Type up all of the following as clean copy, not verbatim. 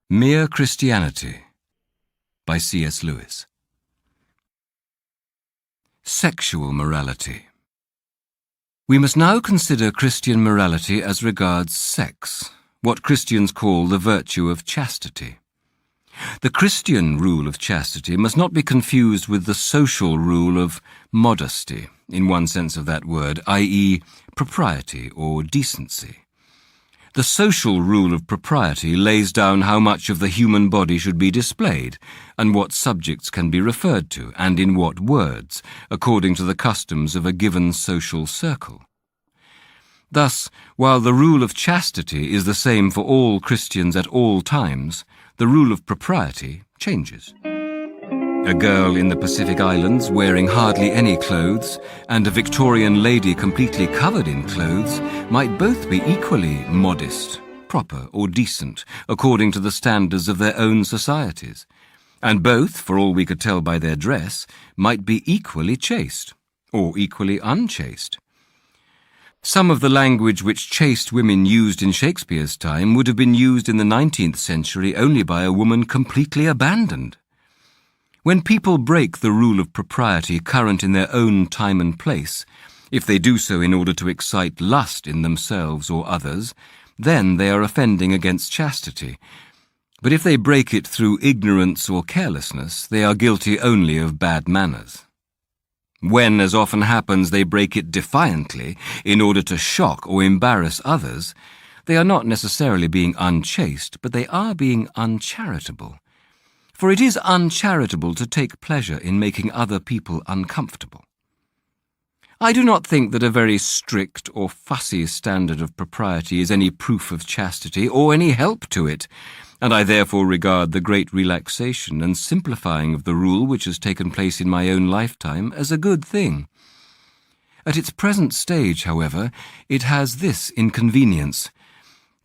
Mere Christianity by C.S. Lewis. Sexual morality. We must now consider Christian morality as regards sex, what Christians call the virtue of chastity. The Christian rule of chastity must not be confused with the social rule of modesty, in one sense of that word, i.e., propriety or decency. The social rule of propriety lays down how much of the human body should be displayed, and what subjects can be referred to, and in what words, according to the customs of a given social circle. Thus, while the rule of chastity is the same for all Christians at all times, the rule of propriety changes. A girl in the Pacific Islands wearing hardly any clothes and a Victorian lady completely covered in clothes might both be equally modest, proper or decent, according to the standards of their own societies, and both, for all we could tell by their dress, might be equally chaste or equally unchaste. Some of the language which chaste women used in Shakespeare's time would have been used in the 19th century only by a woman completely abandoned. When people break the rule of propriety current in their own time and place, if they do so in order to excite lust in themselves or others, then they are offending against chastity. But if they break it through ignorance or carelessness, they are guilty only of bad manners. When, as often happens, they break it defiantly in order to shock or embarrass others, they are not necessarily being unchaste, but they are being uncharitable. For it is uncharitable to take pleasure in making other people uncomfortable. I do not think that a very strict or fussy standard of propriety is any proof of chastity or any help to it, and I therefore regard the great relaxation and simplifying of the rule which has taken place in my own lifetime as a good thing. At its present stage, however, it has this inconvenience,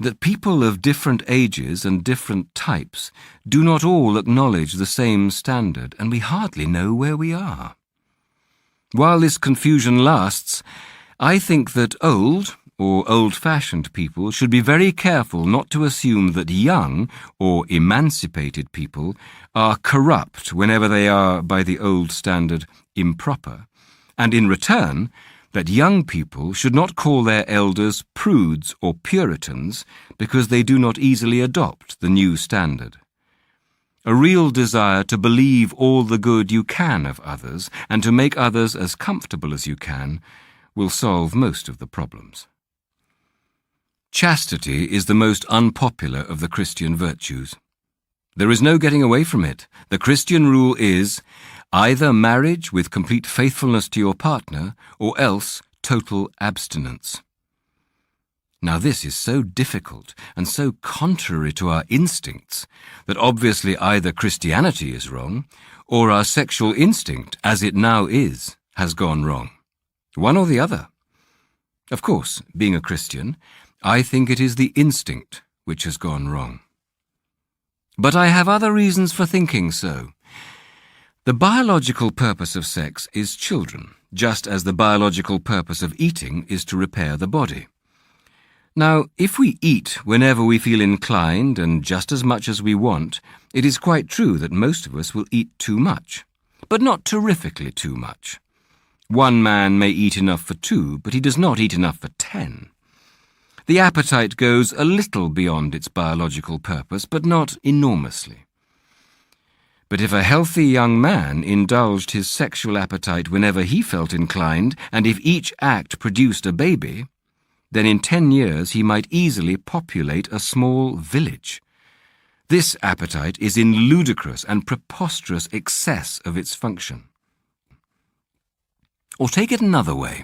that people of different ages and different types do not all acknowledge the same standard, and we hardly know where we are. While this confusion lasts, I think that old or old-fashioned people should be very careful not to assume that young or emancipated people are corrupt whenever they are, by the old standard, improper, and in return, that young people should not call their elders prudes or Puritans because they do not easily adopt the new standard. A real desire to believe all the good you can of others and to make others as comfortable as you can will solve most of the problems. Chastity is the most unpopular of the Christian virtues. There is no getting away from it. The Christian rule is either marriage with complete faithfulness to your partner, or else total abstinence. Now this is so difficult and so contrary to our instincts that obviously either Christianity is wrong, or our sexual instinct, as it now is, has gone wrong. One or the other. Of course, being a Christian, I think it is the instinct which has gone wrong. But I have other reasons for thinking so. The biological purpose of sex is children, just as the biological purpose of eating is to repair the body. Now, if we eat whenever we feel inclined and just as much as we want, it is quite true that most of us will eat too much, but not terrifically too much. One man may eat enough for 2, but he does not eat enough for 10. The appetite goes a little beyond its biological purpose, but not enormously. But if a healthy young man indulged his sexual appetite whenever he felt inclined, and if each act produced a baby, then in 10 years he might easily populate a small village. This appetite is in ludicrous and preposterous excess of its function. Or take it another way.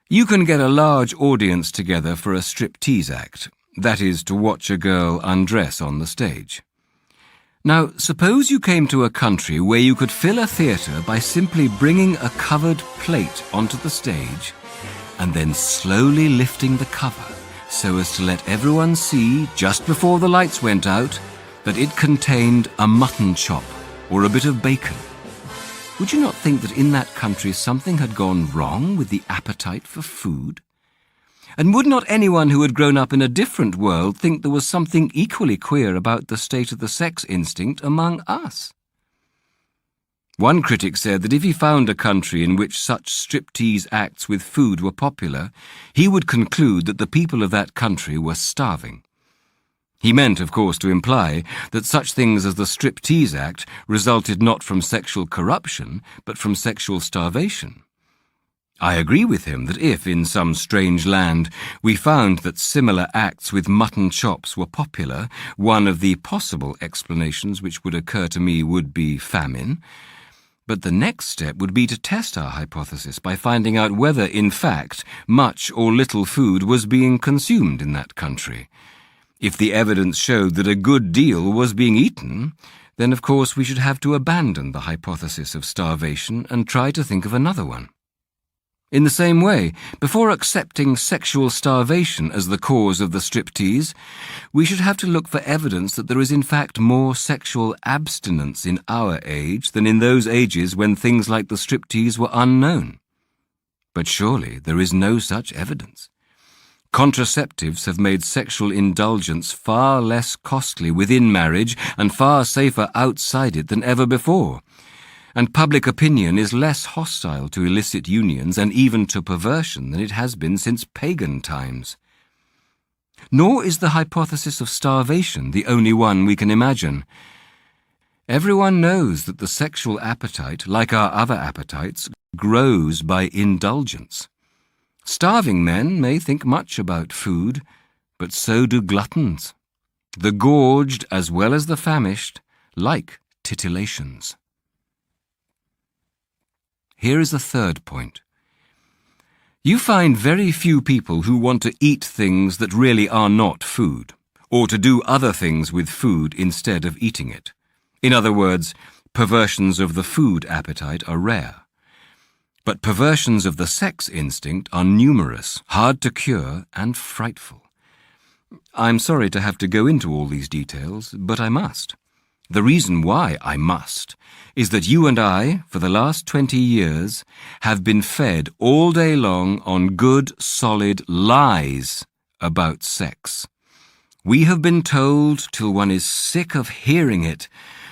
You can get a large audience together for a striptease act, that is, to watch a girl undress on the stage. Now, suppose you came to a country where you could fill a theatre by simply bringing a covered plate onto the stage and then slowly lifting the cover so as to let everyone see, just before the lights went out, that it contained a mutton chop or a bit of bacon. Would you not think that in that country something had gone wrong with the appetite for food? And would not anyone who had grown up in a different world think there was something equally queer about the state of the sex instinct among us? One critic said that if he found a country in which such striptease acts with food were popular, he would conclude that the people of that country were starving. He meant, of course, to imply that such things as the striptease act resulted not from sexual corruption, but from sexual starvation. I agree with him that if, in some strange land, we found that similar acts with mutton chops were popular, one of the possible explanations which would occur to me would be famine. But the next step would be to test our hypothesis by finding out whether, in fact, much or little food was being consumed in that country. If the evidence showed that a good deal was being eaten, then of course we should have to abandon the hypothesis of starvation and try to think of another one. In the same way, before accepting sexual starvation as the cause of the striptease, we should have to look for evidence that there is in fact more sexual abstinence in our age than in those ages when things like the striptease were unknown. But surely there is no such evidence. Contraceptives have made sexual indulgence far less costly within marriage and far safer outside it than ever before. And public opinion is less hostile to illicit unions and even to perversion than it has been since pagan times. Nor is the hypothesis of starvation the only one we can imagine. Everyone knows that the sexual appetite, like our other appetites, grows by indulgence. Starving men may think much about food, but so do gluttons. The gorged, as well as the famished, like titillations. Here is the third point. You find very few people who want to eat things that really are not food, or to do other things with food instead of eating it. In other words, perversions of the food appetite are rare. But perversions of the sex instinct are numerous, hard to cure, and frightful. I'm sorry to have to go into all these details, but I must. The reason why I must is that you and I, for the last 20 years, have been fed all day long on good, solid lies about sex. We have been told, till one is sick of hearing it,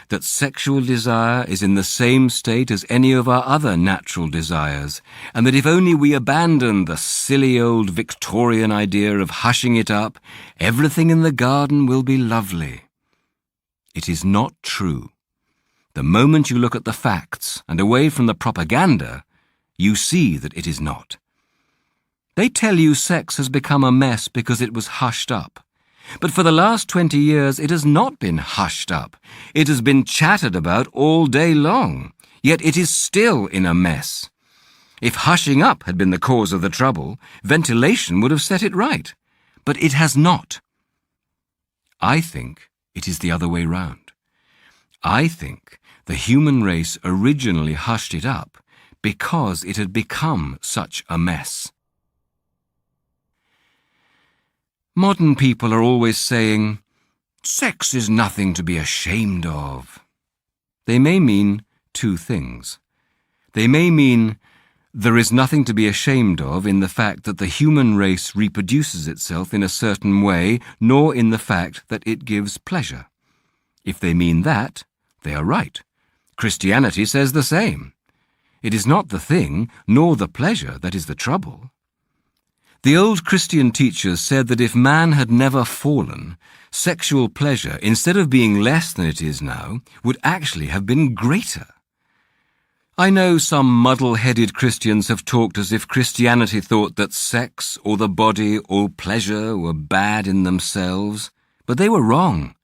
that sexual desire is in the same state as any of our other natural desires, and that if only we abandon the silly old Victorian idea of hushing it up, everything in the garden will be lovely. It is not true. The moment you look at the facts and away from the propaganda, you see that it is not. They tell you sex has become a mess because it was hushed up. But for the last 20 years it has not been hushed up. It has been chattered about all day long, yet it is still in a mess. If hushing up had been the cause of the trouble, ventilation would have set it right. But it has not. I think it is the other way round. I think the human race originally hushed it up because it had become such a mess. Modern people are always saying, sex is nothing to be ashamed of. They may mean two things. They may mean there is nothing to be ashamed of in the fact that the human race reproduces itself in a certain way, nor in the fact that it gives pleasure. If they mean that, they are right. Christianity says the same. It is not the thing, nor the pleasure, that is the trouble. The old Christian teachers said that if man had never fallen, sexual pleasure, instead of being less than it is now, would actually have been greater. I know some muddle-headed Christians have talked as if Christianity thought that sex or the body or pleasure were bad in themselves, but they were wrong.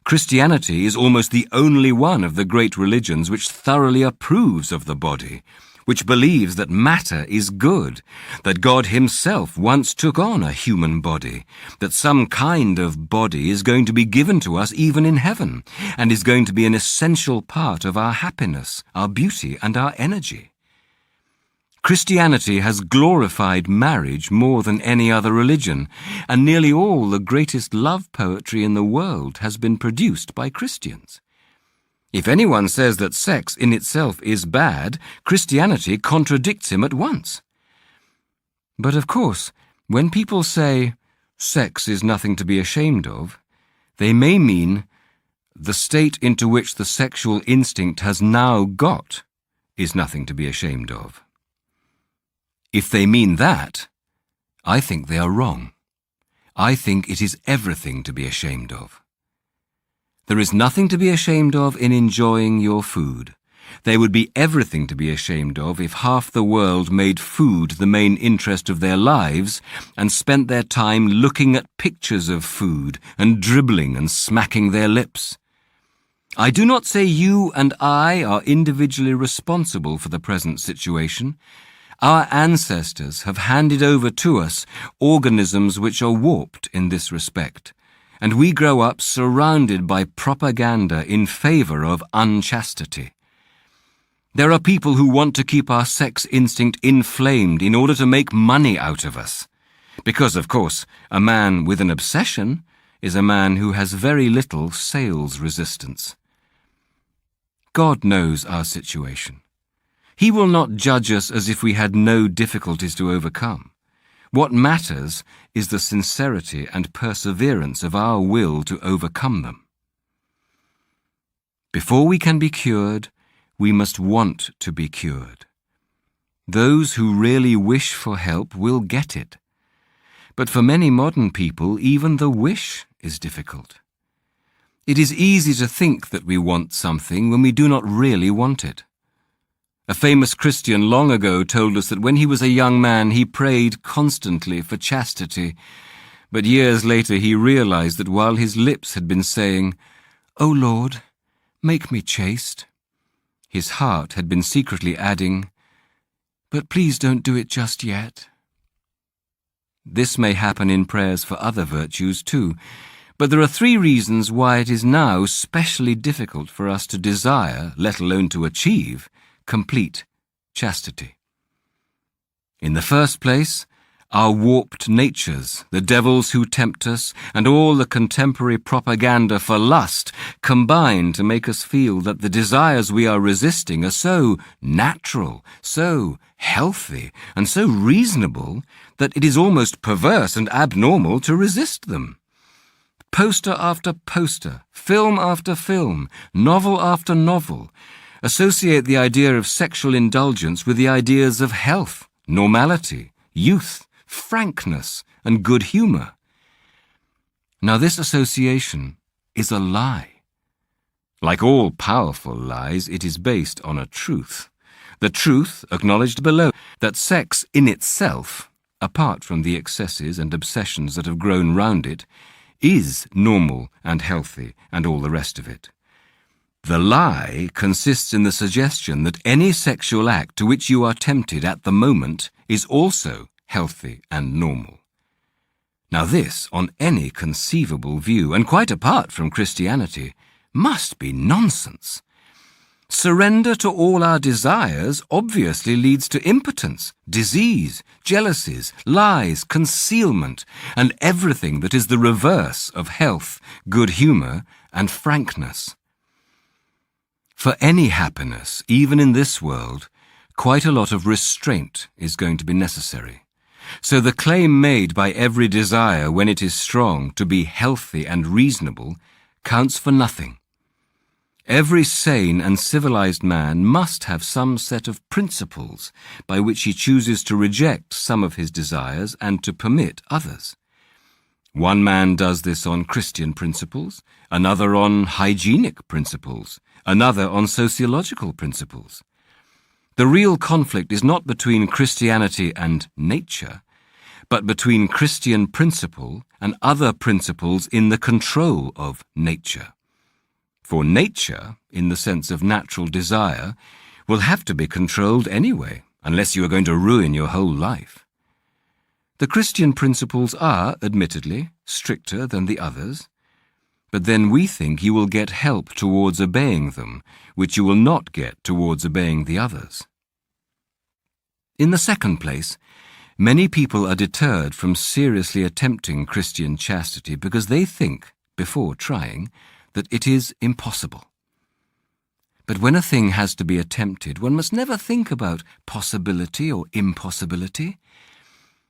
Christianity is almost the only one of the great religions which thoroughly approves of the body, which believes that matter is good, that God himself once took on a human body, that some kind of body is going to be given to us even in heaven, and is going to be an essential part of our happiness, our beauty, and our energy. Christianity has glorified marriage more than any other religion, and nearly all the greatest love poetry in the world has been produced by Christians. If anyone says that sex in itself is bad, Christianity contradicts him at once. But of course, When people say, sex is nothing to be ashamed of, they may mean the state into which the sexual instinct has now got is nothing to be ashamed of. If they mean that, I think they are wrong. I think it is everything to be ashamed of. There is nothing to be ashamed of in enjoying your food. There would be everything to be ashamed of if half the world made food the main interest of their lives and spent their time looking at pictures of food and dribbling and smacking their lips. I do not say you and I are individually responsible for the present situation. Our ancestors have handed over to us organisms which are warped in this respect, and we grow up surrounded by propaganda in favor of unchastity. There are people who want to keep our sex instinct inflamed in order to make money out of us. Because, of course, a man with an obsession is a man who has very little sales resistance. God knows our situation. He will not judge us as if we had no difficulties to overcome. What matters is the sincerity and perseverance of our will to overcome them. Before we can be cured, we must want to be cured. Those who really wish for help will get it. But for many modern people, even the wish is difficult. It is easy to think that we want something when we do not really want it. A famous Christian long ago told us that when he was a young man he prayed constantly for chastity, but years later he realized that while his lips had been saying, "O Lord, make me chaste," his heart had been secretly adding, "But please don't do it just yet." This may happen in prayers for other virtues too, but there are 3 reasons why it is now specially difficult for us to desire, let alone to achieve, complete chastity. In the first place, our warped natures, the devils who tempt us, and all the contemporary propaganda for lust combine to make us feel that the desires we are resisting are so natural, so healthy, and so reasonable that it is almost perverse and abnormal to resist them. Poster after poster, film after film, novel after novel, associate the idea of sexual indulgence with the ideas of health, normality, youth, frankness, and good humor. Now this association is a lie. Like all powerful lies, it is based on a truth. The truth, acknowledged below, that sex in itself, apart from the excesses and obsessions that have grown round it, is normal and healthy and all the rest of it. The lie consists in the suggestion that any sexual act to which you are tempted at the moment is also healthy and normal. Now this, on any conceivable view, and quite apart from Christianity, must be nonsense. Surrender to all our desires obviously leads to impotence, disease, jealousies, lies, concealment, and everything that is the reverse of health, good humor, and frankness. For any happiness, even in this world, quite a lot of restraint is going to be necessary. So the claim made by every desire when it is strong to be healthy and reasonable counts for nothing. Every sane and civilized man must have some set of principles by which he chooses to reject some of his desires and to permit others. One man does this on Christian principles, another on hygienic principles, another on sociological principles. The real conflict is not between Christianity and nature, but between Christian principle and other principles in the control of nature. For nature, in the sense of natural desire, will have to be controlled anyway, unless you are going to ruin your whole life. The Christian principles are, admittedly, stricter than the others, but then we think you will get help towards obeying them, which you will not get towards obeying the others. In the second place, many people are deterred from seriously attempting Christian chastity because they think, before trying, that it is impossible. But when a thing has to be attempted, one must never think about possibility or impossibility.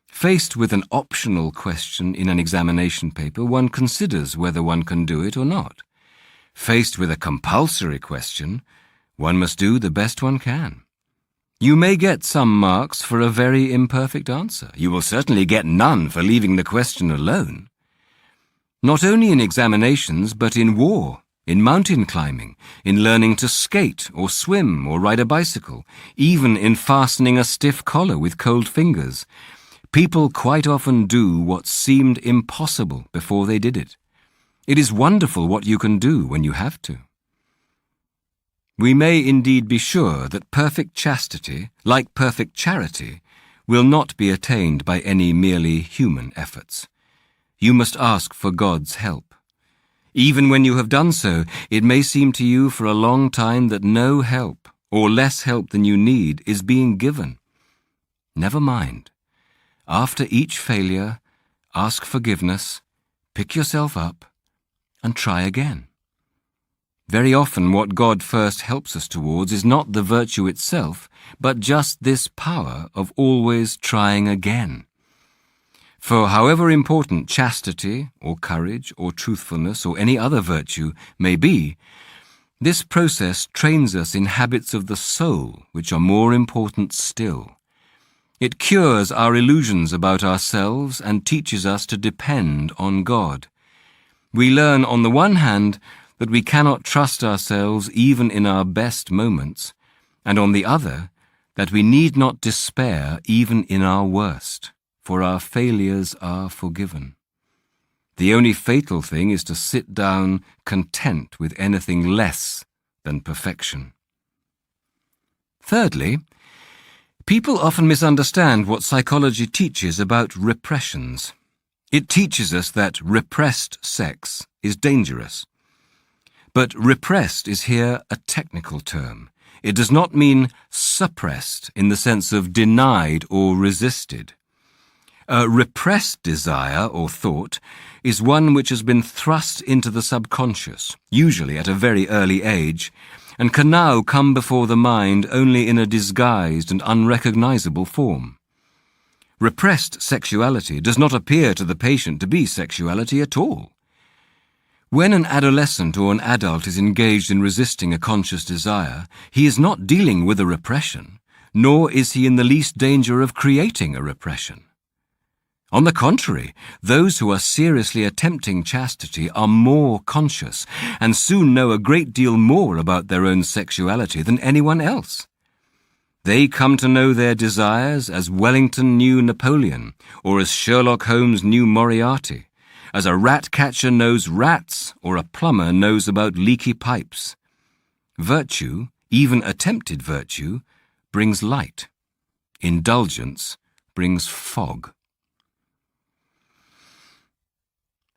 Faced with an optional question in an examination paper, one considers whether one can do it or not. Faced with a compulsory question, one must do the best one can. You may get some marks for a very imperfect answer. You will certainly get none for leaving the question alone. Not only in examinations, but in war, in mountain climbing, in learning to skate or swim or ride a bicycle, even in fastening a stiff collar with cold fingers. People quite often do what seemed impossible before they did it. It is wonderful what you can do when you have to. We may indeed be sure that perfect chastity, like perfect charity, will not be attained by any merely human efforts. You must ask for God's help. Even when you have done so, it may seem to you for a long time that no help, or less help than you need, is being given. Never mind. After each failure, ask forgiveness, pick yourself up, and try again. Very often what God first helps us towards is not the virtue itself, but just this power of always trying again. For however important chastity, or courage, or truthfulness, or any other virtue may be, this process trains us in habits of the soul which are more important still. It cures our illusions about ourselves and teaches us to depend on God. We learn, on the one hand, that we cannot trust ourselves even in our best moments, and on the other, that we need not despair even in our worst, for our failures are forgiven. The only fatal thing is to sit down content with anything less than perfection. Thirdly, people often misunderstand what psychology teaches about repressions. It teaches us that repressed sex is dangerous. But repressed is here a technical term. It does not mean suppressed in the sense of denied or resisted. A repressed desire or thought is one which has been thrust into the subconscious, usually at a very early age, and can now come before the mind only in a disguised and unrecognizable form. Repressed sexuality does not appear to the patient to be sexuality at all. When an adolescent or an adult is engaged in resisting a conscious desire, he is not dealing with a repression, nor is he in the least danger of creating a repression. On the contrary, those who are seriously attempting chastity are more conscious and soon know a great deal more about their own sexuality than anyone else. They come to know their desires as Wellington knew Napoleon, or as Sherlock Holmes knew Moriarty, as a rat catcher knows rats, or a plumber knows about leaky pipes. Virtue, even attempted virtue, brings light. Indulgence brings fog.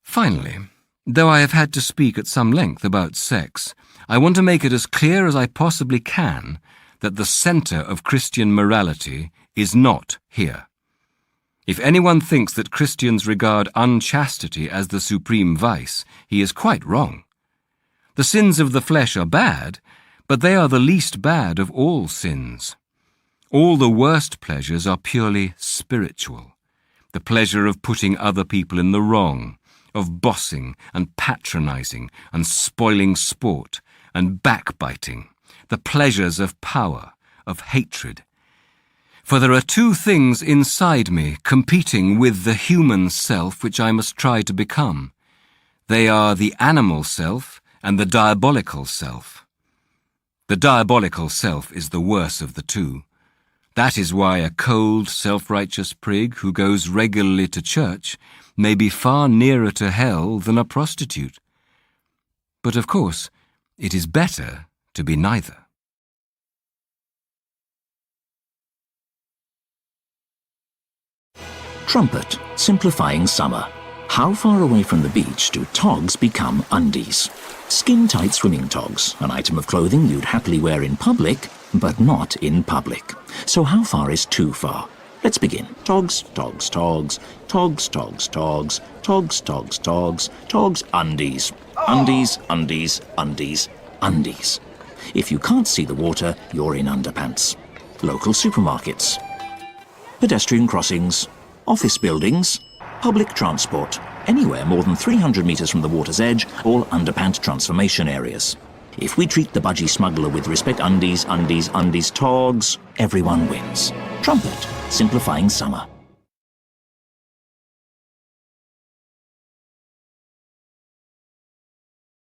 Finally, though I have had to speak at some length about sex, I want to make it as clear as I possibly can that the centre of Christian morality is not here. If anyone thinks that Christians regard unchastity as the supreme vice, he is quite wrong. The sins of the flesh are bad, but they are the least bad of all sins. All the worst pleasures are purely spiritual. The pleasure of putting other people in the wrong, of bossing and patronizing and spoiling sport and backbiting, the pleasures of power, of hatred. For there are two things inside me competing with the human self which I must try to become. They are the animal self and the diabolical self. The diabolical self is the worse of the two. That is why a cold, self-righteous prig who goes regularly to church may be far nearer to hell than a prostitute. But of course, it is better to be neither. Trumpet, simplifying summer. How far away from the beach do togs become undies? Skin-tight swimming togs, an item of clothing you'd happily wear in public, but not in public. So how far is too far? Let's begin. Togs, togs, togs, togs, togs, togs, togs, togs, togs, togs, undies. Undies, undies, undies, undies. If you can't see the water, you're in underpants. Local supermarkets. Pedestrian crossings. office buildings, public transport, anywhere more than 300 metres from the water's edge, all underpant transformation areas. If we treat the budgie smuggler with respect, undies, togs, everyone wins. Trumpet, simplifying summer.